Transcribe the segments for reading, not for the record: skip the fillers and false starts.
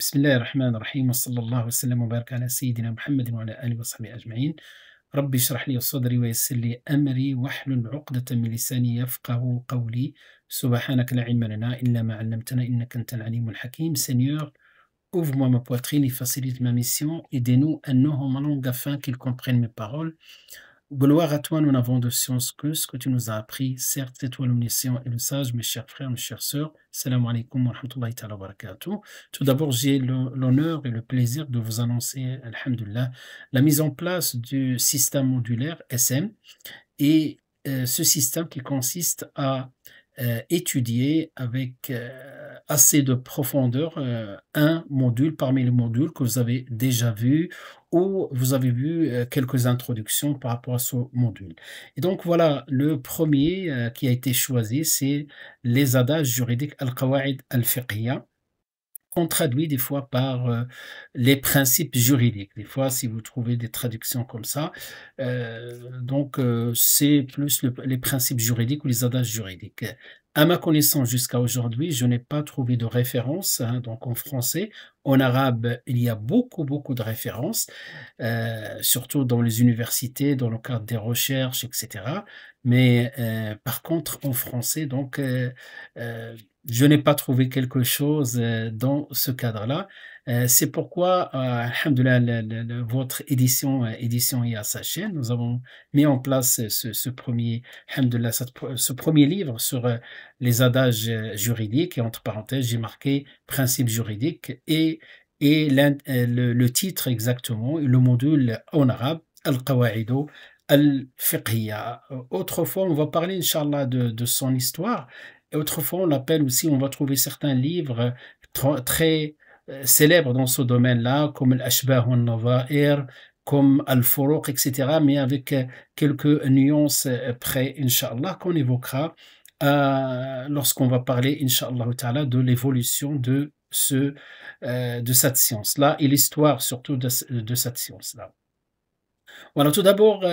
بسم الله الرحمن الرحيم وصلى الله وسلم وبارك على سيدنا محمد وعلى آله وصحبه أجمعين. ربي اشرح لي صدري ويسر لي أمري واحلل عقدة من لساني يفقه قولي. سبحانك لا علم لنا إلا ما علمتنا إنك أنت العليم الحكيم. Seigneur, ouvre-moi ma poitrine et facilite ma mission. Aidez-nous à nos ma langue afin qu'ils comprennent mes paroles. Gloire à toi, nous n'avons de science que ce que tu nous as appris. Certes, c'est toi l'omniscient et le sage, mes chers frères, mes chères sœurs. Salam alaikum wa rahmatullahi ta'ala wa barakatuh. Tout d'abord, j'ai l'honneur et le plaisir de vous annoncer, alhamdulillah, la mise en place du système modulaire SM et ce système qui consiste à étudier avec assez de profondeur un module parmi les modules que vous avez déjà vus ou vous avez vu quelques introductions par rapport à ce module. Et donc voilà, le premier qui a été choisi, c'est les adages juridiques al-qawa'id al-fiqhiyya, qu'on traduit des fois par les principes juridiques. Des fois, si vous trouvez des traductions comme ça, c'est plus les principes juridiques ou les adages juridiques. À ma connaissance, jusqu'à aujourd'hui, je n'ai pas trouvé de référence, hein, donc en français. En arabe, il y a beaucoup de références, surtout dans les universités, dans le cadre des recherches, etc. Mais par contre, en français, je n'ai pas trouvé quelque chose dans ce cadre-là. C'est pourquoi, alhamdoulilah, votre édition est à sa chaîne. Nous avons mis en place ce premier, alhamdoulilah, ce premier livre sur les adages juridiques. Et entre parenthèses, j'ai marqué principes juridiques et le titre exactement, et le module en arabe, Al-Qawa'idu Al-Fiqhiyya. Autrefois, on va parler, Inch'Allah, de son histoire. Et autrefois, on l'appelle aussi, on va trouver certains livres très célèbres dans ce domaine-là, comme Al-Ashbah wa Al-Nadha'ir, comme Al-Furuq, etc., mais avec quelques nuances près, Inch'Allah, qu'on évoquera lorsqu'on va parler, Inch'Allah ta'ala, de l'évolution de cette science-là et l'histoire surtout de cette science-là. Voilà, tout d'abord,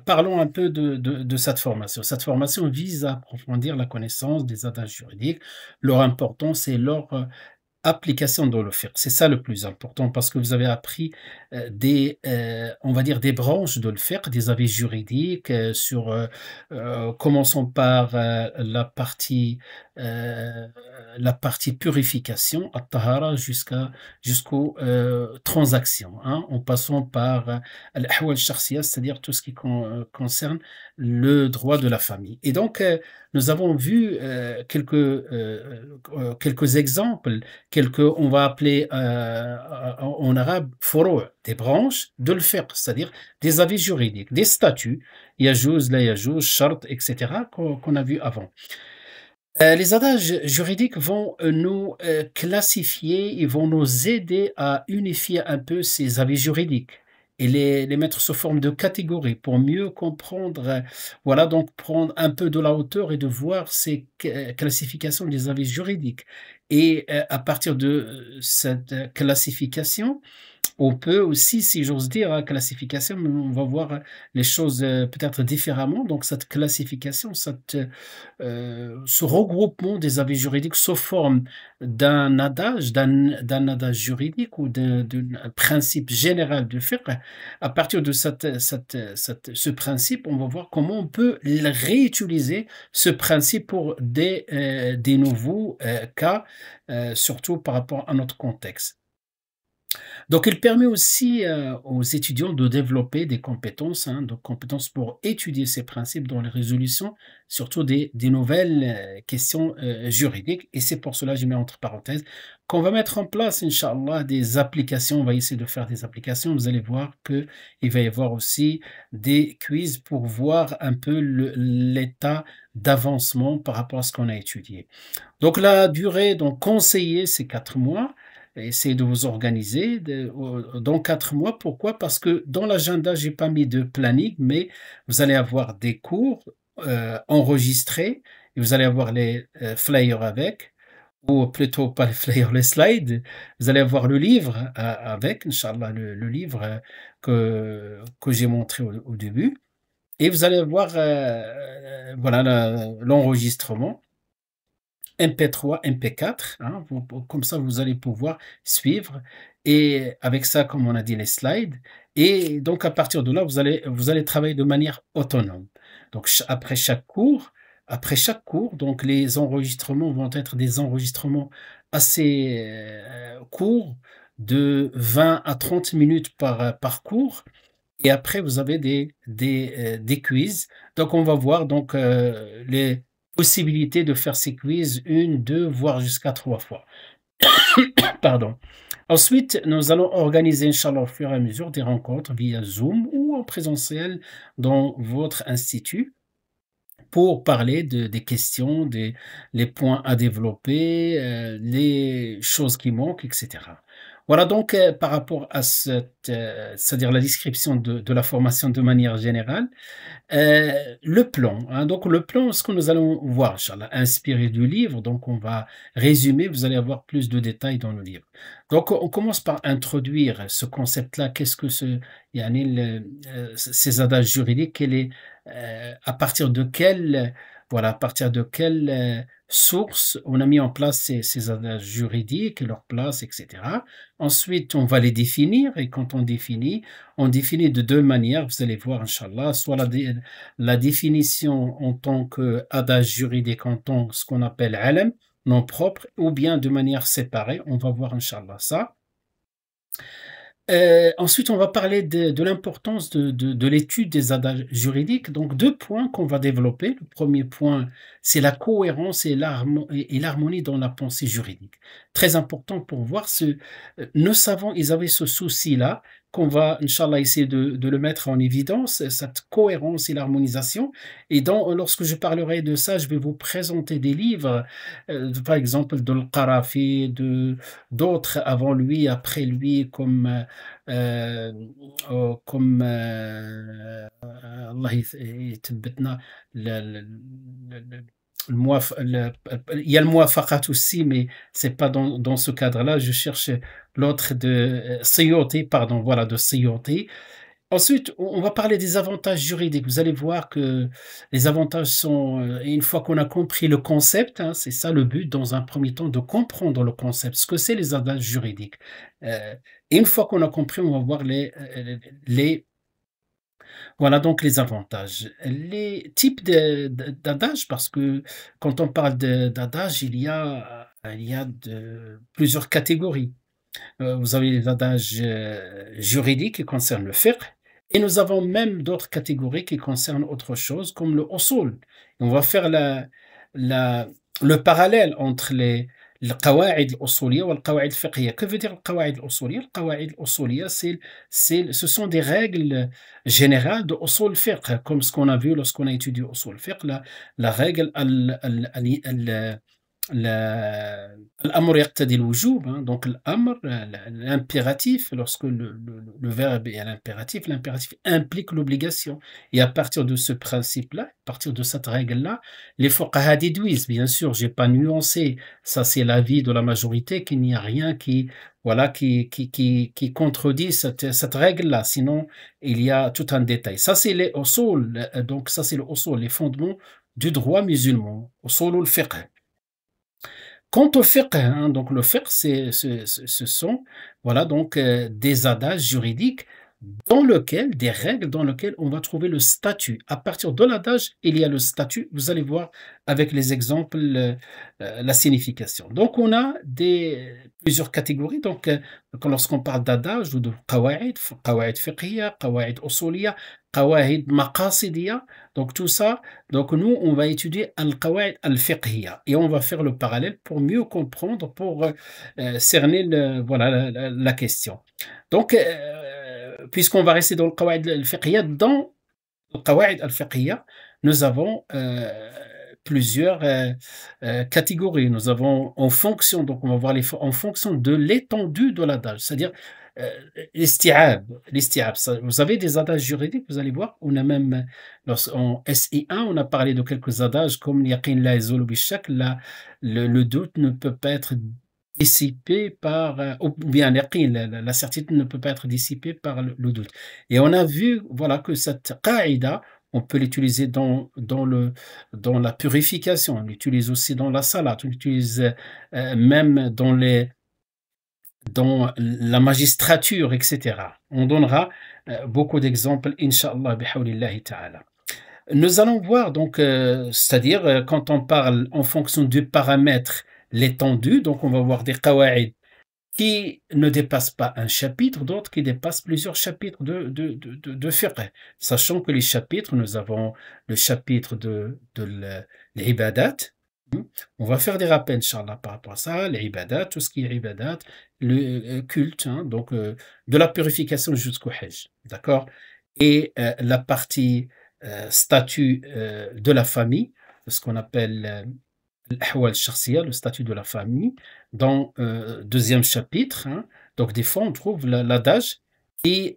parlons un peu de cette formation. Cette formation vise à approfondir la connaissance des adages juridiques, leur importance et leur application dans le fiqh. C'est ça le plus important parce que vous avez appris on va dire des branches de le fiqh, des avis juridiques commençons par la partie purification, at-tahara, jusqu'aux transactions, hein, en passant par al-ahwal shakhsiyya, c'est-à-dire tout ce qui concerne le droit de la famille. Et donc, nous avons vu quelques exemples, on va appeler en arabe furu', des branches de le fiqh, c'est-à-dire des avis juridiques, des statuts, yajouz, la yajouz, shart, etc., qu'on a vu avant. Les adages juridiques vont nous classifier, ils vont nous aider à unifier un peu ces avis juridiques et les mettre sous forme de catégories pour mieux comprendre, voilà, donc prendre un peu de la hauteur et de voir ces classifications des avis juridiques. Et à partir de cette classification, on peut aussi, si j'ose dire, hein, classification, mais on va voir les choses peut-être différemment. Donc cette classification, ce regroupement des avis juridiques sous forme d'un adage, d'un adage juridique ou d'un principe général de fiqh, à partir de ce principe, on va voir comment on peut réutiliser ce principe pour des nouveaux cas, surtout par rapport à notre contexte. Donc, il permet aussi aux étudiants de développer des compétences, hein, donc compétences pour étudier ces principes dans les résolutions, surtout des nouvelles questions juridiques. Et c'est pour cela, je mets entre parenthèses, qu'on va mettre en place, Inch'Allah, des applications. On va essayer de faire des applications. Vous allez voir qu'il va y avoir aussi des quiz pour voir un peu l'état d'avancement par rapport à ce qu'on a étudié. Donc, la durée conseillée, c'est 4 mois. Essayez de vous organiser dans 4 mois. Pourquoi? Parce que dans l'agenda, je n'ai pas mis de planning, mais vous allez avoir des cours enregistrés et vous allez avoir les flyers avec, ou plutôt pas les flyers, les slides. Vous allez avoir le livre avec, Inch'Allah, le livre que j'ai montré au début. Et vous allez avoir voilà, l'enregistrement. MP3, MP4, hein, comme ça vous allez pouvoir suivre et avec ça, comme on a dit, les slides et donc à partir de là, vous allez travailler de manière autonome. Donc après chaque cours, donc les enregistrements vont être des enregistrements assez, courts, de 20 à 30 minutes par cours et après vous avez des quiz. Donc on va voir donc, les possibilités de faire ces quiz 1, 2, voire jusqu'à 3 fois. Pardon. Ensuite, nous allons organiser, Inch'Allah, au fur et à mesure, des rencontres via Zoom ou en présentiel dans votre institut pour parler des questions, les points à développer, les choses qui manquent, etc. Voilà donc par rapport à c'est-à-dire la description de la formation de manière générale. Le plan, hein, donc le plan, ce que nous allons voir, Inch'Allah, inspiré du livre, donc on va résumer, vous allez avoir plus de détails dans le livre. Donc on commence par introduire ce concept-là, qu'est-ce que yani ces adages juridiques, à partir de voilà, à partir de quelle source on a mis en place ces adages juridiques, leur place, etc. Ensuite, on va les définir, et quand on définit de deux manières, vous allez voir, Inch'Allah, soit la définition en tant qu'adage juridique, en tant que ce qu'on appelle alam, nom propre, ou bien de manière séparée. On va voir, Inch'Allah, ça. Ensuite, on va parler de l'importance de l'étude des adages juridiques. Donc, deux points qu'on va développer. Le premier point, c'est la cohérence et l'harmonie dans la pensée juridique. Très important pour voir nos savants, ils avaient ce souci-là qu'on va, Inch'Allah, essayer de le mettre en évidence, cette cohérence et l'harmonisation. Et lorsque je parlerai de ça, je vais vous présenter des livres, par exemple, de Al-Qarafi, d'autres avant lui, après lui, euh, comme Allah يثبتنا il y a le muwafaqat aussi, mais c'est pas dans ce cadre-là. Je cherche l'autre de Suyuti, pardon, voilà, de Suyuti. Ensuite, on va parler des avantages juridiques. Vous allez voir que les avantages sont, une fois qu'on a compris le concept, hein, c'est ça le but, dans un premier temps, de comprendre le concept, ce que c'est les avantages juridiques. Euh, et une fois qu'on a compris, on va voir voilà donc les avantages. Les types d'adages, parce que quand on parle d'adages, il y a plusieurs catégories. Vous avez les adages juridiques qui concernent le fiqh, et nous avons même d'autres catégories qui concernent autre chose, comme le usul. On va faire la- le parallèle entre le qawaïd al-usuliyya et le qawaïd al-fiqhiyya. Que veut dire le qawaïd al-usuliyya? Le qawaïd al-usuliyya, ce sont des règles générales de usul fiqh, comme ce qu'on a vu lorsqu'on a étudié usul fiqh, la règle l'amr yaqtadi al-wujub, hein, donc l'amr, l'impératif, lorsque le verbe est à l'impératif implique l'obligation. Et à partir de ce principe-là, à partir de cette règle-là, les fuqaha déduisent, bien sûr, j'ai pas nuancé, ça c'est l'avis de la majorité, qu'il n'y a rien voilà, qui contredit cette règle-là, sinon il y a tout un détail. Ça c'est les usul, donc ça c'est le usul, les fondements du droit musulman, usul al-fiqh. Quant au fiqh, hein, donc le fiqh, ce sont voilà, donc, des adages juridiques des règles dans lesquelles on va trouver le statut. À partir de l'adage, il y a le statut. Vous allez voir avec les exemples la signification. Donc, on a plusieurs catégories. Donc, lorsqu'on parle d'adage ou de qawaïd fiqhiyya, qawaïd usuliyya, qawaïd maqasidiyya, donc tout ça, donc nous, on va étudier al-qawaïd al-fiqhiyya et on va faire le parallèle pour mieux comprendre, pour cerner voilà, la question. Donc, puisqu'on va rester dans le qawaïd al-fiqhiyya, dans le qawaïd al-fiqhiyya, nous avons plusieurs catégories. Nous avons en fonction, donc on va voir en fonction de l'étendue de l'adage, c'est-à-dire euh, l'isti'ab. Vous avez des adages juridiques, vous allez voir. On a même, en SI1, on a parlé de quelques adages comme yaqin la yazulu bishak, le doute ne peut pas être dissipé ou bien yaqin, la certitude ne peut pas être dissipée par le doute. Et on a vu, voilà, que cette qaïda, on peut l'utiliser dans la purification, on l'utilise aussi dans la salade, on l'utilise même dans la magistrature, etc. On donnera beaucoup d'exemples, Inch'Allah, bihawlillahi ta'ala. Nous allons voir donc, c'est-à-dire quand on parle en fonction du paramètre, l'étendue, donc on va voir des qawa'id qui ne dépassent pas un chapitre, d'autres qui dépassent plusieurs chapitres de fiqh. Sachant que les chapitres, nous avons le chapitre de l'ibadat. On va faire des rappels, Inch'Allah, par rapport à ça, les ibadat, tout ce qui est ibadat, le culte, hein, donc de la purification jusqu'au hajj, d'accord? Et la partie statut de la famille, ce qu'on appelle l'ahwal shakhsiya, le statut de la famille, dans deuxième chapitre, hein. Donc des fois on trouve l'adage et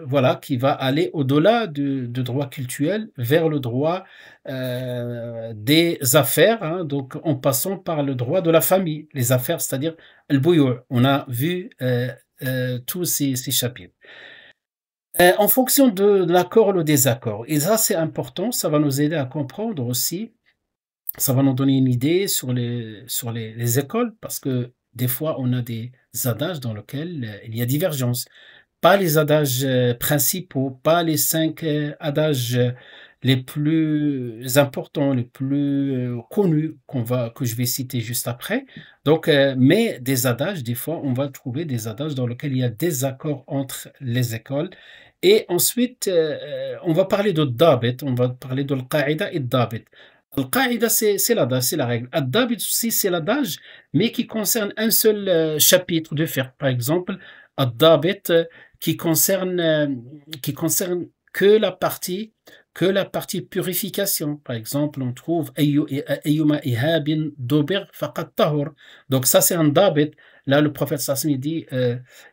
voilà, qui va aller au-delà de droit cultuel vers le droit des affaires, hein, donc en passant par le droit de la famille, les affaires, c'est-à-dire le bouillon. On a vu tous ces chapitres. En fonction de l'accord ou le désaccord, et ça c'est important, ça va nous aider à comprendre aussi, ça va nous donner une idée sur les écoles, parce que des fois on a des adages dans lesquels il y a divergence. Pas les adages principaux, pas les 5 adages les plus importants, les plus connus que je vais citer juste après. Donc, mais des adages, des fois, on va trouver des adages dans lesquels il y a des accords entre les écoles. Et ensuite, on va parler de dabit, on va parler de l'qaïda et dabit. Al-Qaïda, c'est l'adage, c'est la règle. Ad-Dabit aussi, c'est l'adage, mais qui concerne un seul chapitre de fiqh. Par exemple, Ad-Dabit qui concerne que la partie purification. Par exemple, on trouve Ayyuma ihabin dobir faqad tahur. Donc ça, c'est un Dabit. Là, le prophète Sassim dit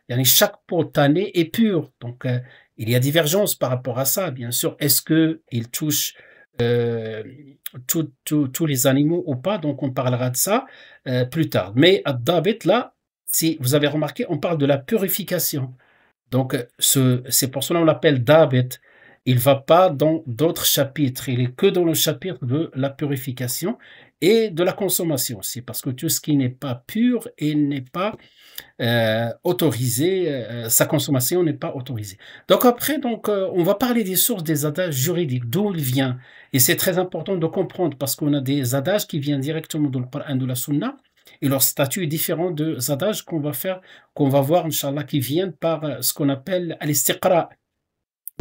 yani chaque peau tannée est pure. Donc, il y a divergence par rapport à ça, bien sûr. Est-ce qu'il touche euh, tous les animaux ou pas? Donc, on parlera de ça plus tard. Mais Ad-Dabit, là, si vous avez remarqué, on parle de la purification. Donc, c'est pour cela qu'on l'appelle Dabit. Il ne va pas dans d'autres chapitres. Il est que dans le chapitre de la purification et de la consommation aussi, parce que tout ce qui n'est pas pur et n'est pas autorisé, sa consommation n'est pas autorisée. Donc après, on va parler des sources des adages juridiques, d'où il vient. Et c'est très important de comprendre parce qu'on a des adages qui viennent directement du Coran, de la Sunna, et leur statut est différent des adages qu'on va voir, Inch'Allah, qui viennent par ce qu'on appelle al-istiqra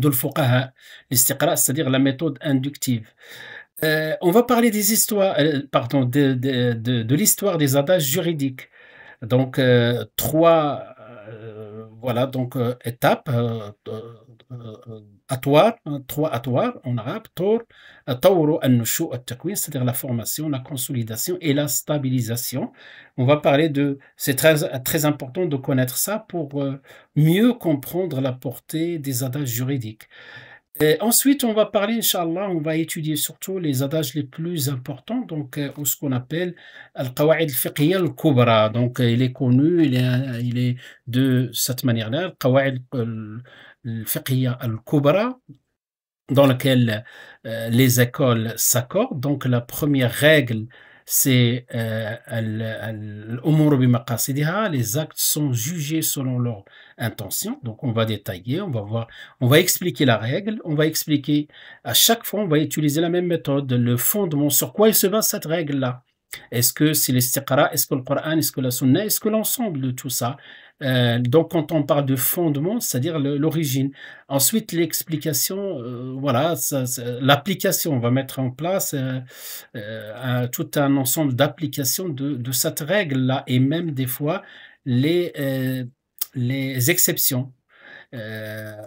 de l'fuqaha. L'istiqra, c'est-à-dire la méthode inductive. On va parler des histoires, pardon, de l'histoire des adages juridiques. Donc, trois voilà, donc, étapes, atwar, hein, trois atwar en arabe, tor, tawru an-nushu' at-takwin, c'est-à-dire la formation, la consolidation et la stabilisation. On va parler c'est très important de connaître ça pour mieux comprendre la portée des adages juridiques. Et ensuite, on va parler, Inch'Allah, on va étudier surtout les adages les plus importants, donc, ou ce qu'on appelle Al-Qawa'id al-Fiqhiyya al-Kubra. Donc, il est connu, il est de cette manière-là, Al-Qawa'id al-Fiqhiyya al-Kubra, dans lequel les écoles s'accordent. Donc, la première règle, c'est al-umur bi maqasidiha, les actes sont jugés selon leur intention. Donc, on va détailler, on va voir, on va expliquer la règle, on va expliquer, à chaque fois, on va utiliser la même méthode, le fondement, sur quoi il se base cette règle-là. Est-ce que c'est l'istiqra, est-ce que le Coran, est-ce que la Sunna, est-ce que l'ensemble de tout ça? Donc, quand on parle de fondement, c'est-à-dire l'origine. Ensuite, l'explication, voilà, l'application, on va mettre en place tout un ensemble d'applications de cette règle-là, et même des fois les exceptions.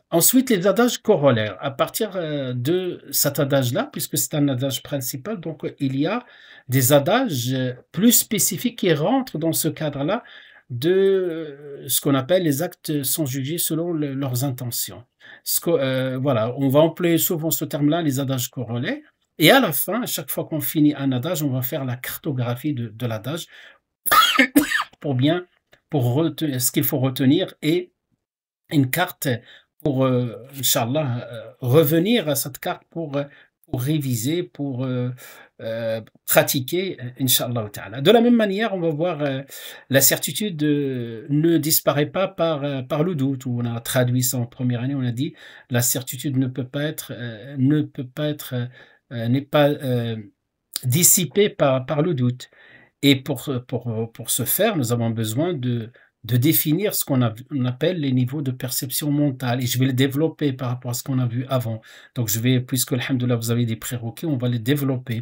Ensuite, les adages corollaires. À partir de cet adage-là, puisque c'est un adage principal, donc il y a des adages plus spécifiques qui rentrent dans ce cadre-là de ce qu'on appelle les actes sont jugés selon leurs intentions. Voilà, on va employer souvent ce terme-là, les adages corollaires. Et à la fin, à chaque fois qu'on finit un adage, on va faire la cartographie de l'adage pour ce qu'il faut retenir et une carte pour, Inch'Allah, revenir à cette carte pour réviser, pour, pratiquer, Inch'Allah ta'ala. De la même manière, on va voir, la certitude, ne disparaît pas par le doute, où on a traduit ça en première année, on a dit: «La certitude ne peut pas être, n'est pas, dissipée par le doute». Et pour ce faire, nous avons besoin de définir ce on appelle les niveaux de perception mentale, et je vais le développer par rapport à ce qu'on a vu avant. Donc je vais, puisque alhamdoulilah vous avez des prérequis, on va les développer,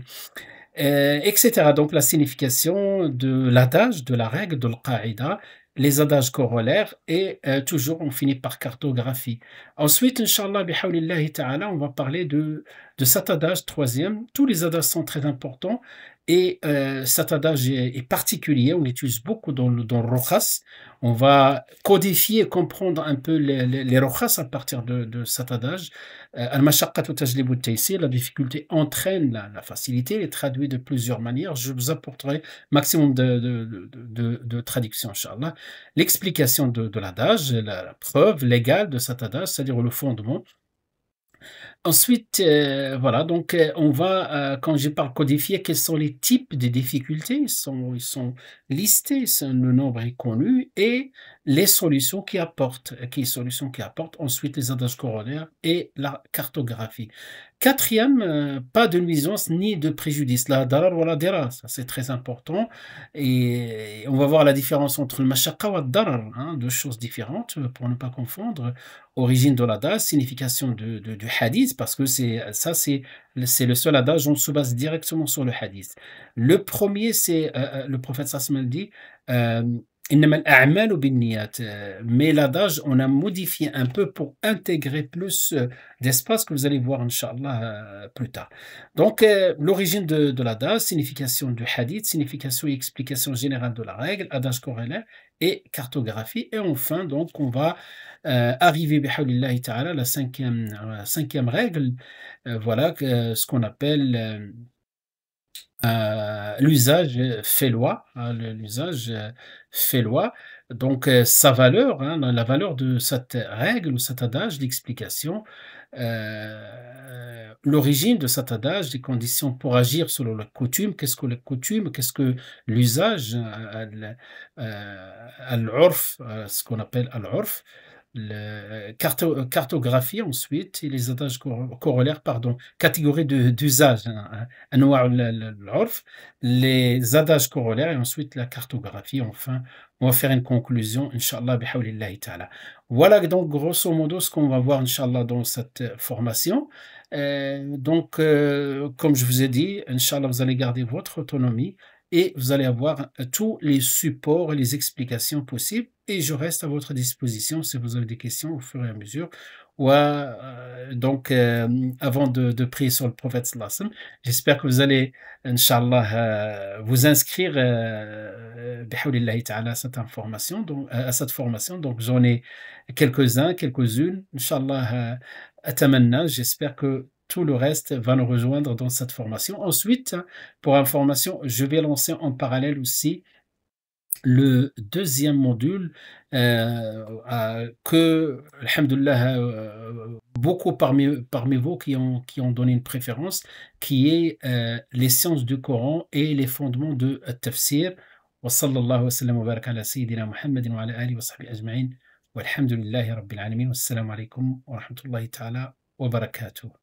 et cetera. Donc la signification de l'adage, de la règle, de l'qaïda, les adages corollaires, et toujours on finit par cartographie. Ensuite, inch'Allah, bihawlillahi ta'ala, on va parler de cet adage troisième. Tous les adages sont très importants, et cet adage est particulier, on l'utilise beaucoup dans le rukhas. On va codifier, comprendre un peu les rukhas à partir de cet adage. Al-mashaqqatu tajlibu at-taysir, la difficulté entraîne la facilité, est traduit de plusieurs manières. Je vous apporterai maximum de traductions, inchallah. L'explication de l'adage, la preuve légale de cet adage, c'est-à-dire le fondement. Ensuite, voilà, donc on va, quand je parle codifier, quels sont les types de difficultés? Ils sont listés, le nombre est connu, et les solutions qui apportent, solutions qui apportent, ensuite les adages corollaires et la cartographie. Quatrième, pas de nuisance ni de préjudice, la darar wa la dirar, ça c'est très important, et on va voir la différence entre le mashaqqa wa darar, hein, 2 choses différentes, pour ne pas confondre. Origine de l'adage, signification du hadith, parce que c'est le seul adage, on se base directement sur le hadith. Le premier, c'est, le prophète sallallahu dit, «Innama al-a'malu binniyat», mais l'adage, on a modifié un peu pour intégrer plus, d'espace, que vous allez voir inch'Allah, plus tard. Donc, l'origine de l'adage, signification du hadith, signification et explication générale de la règle, adage corollaire et cartographie, et enfin, donc, on va arriver bihawlillahi ta'ala à la cinquième règle, voilà, ce qu'on appelle, l'usage fait loi, hein, l'usage fait loi. Donc, sa valeur, hein, la valeur de cette règle ou cet adage, l'explication, l'origine de cet adage, les conditions pour agir selon la coutume. Qu'est-ce que la coutume? Qu'est-ce que l'usage? Al-'urf, ce qu'on appelle al-'urf. Cartographie ensuite, et les adages corollaires, pardon, catégorie d'usage, hein, أنواع العرف, les adages corollaires, et ensuite la cartographie. Enfin, on va faire une conclusion, Inch'Allah, bihawlillahi ta'ala. Voilà donc grosso modo ce qu'on va voir, Inch'Allah, dans cette formation. Donc, comme je vous ai dit, Inch'Allah, vous allez garder votre autonomie, et vous allez avoir tous les supports et les explications possibles, et je reste à votre disposition si vous avez des questions au fur et à mesure. Donc, avant de prier sur le prophète sallallahu alayhi wa sallam, j'espère que vous allez, Inch'Allah, vous inscrire, bihawlillahi ta'ala, à cette information, donc, à cette formation. Donc, j'en ai quelques-uns, quelques-unes, Inch'Allah, atamanna, j'espère que tout le reste va nous rejoindre dans cette formation. Ensuite, pour information, je vais lancer en parallèle aussi le deuxième module, que, alhamdoulilah, beaucoup parmi vous qui ont donné une préférence, qui est, les sciences du Coran et les fondements de tafsir. Wa sallallahu wa sallam wa baraka ala sayyidina Muhammadin wa ala alihi wa sahbihi ajma'in. Walhamdulillahi rabbil alamin. Wassalamu alaikum wa rahmatullahi ta'ala wa barakatuh.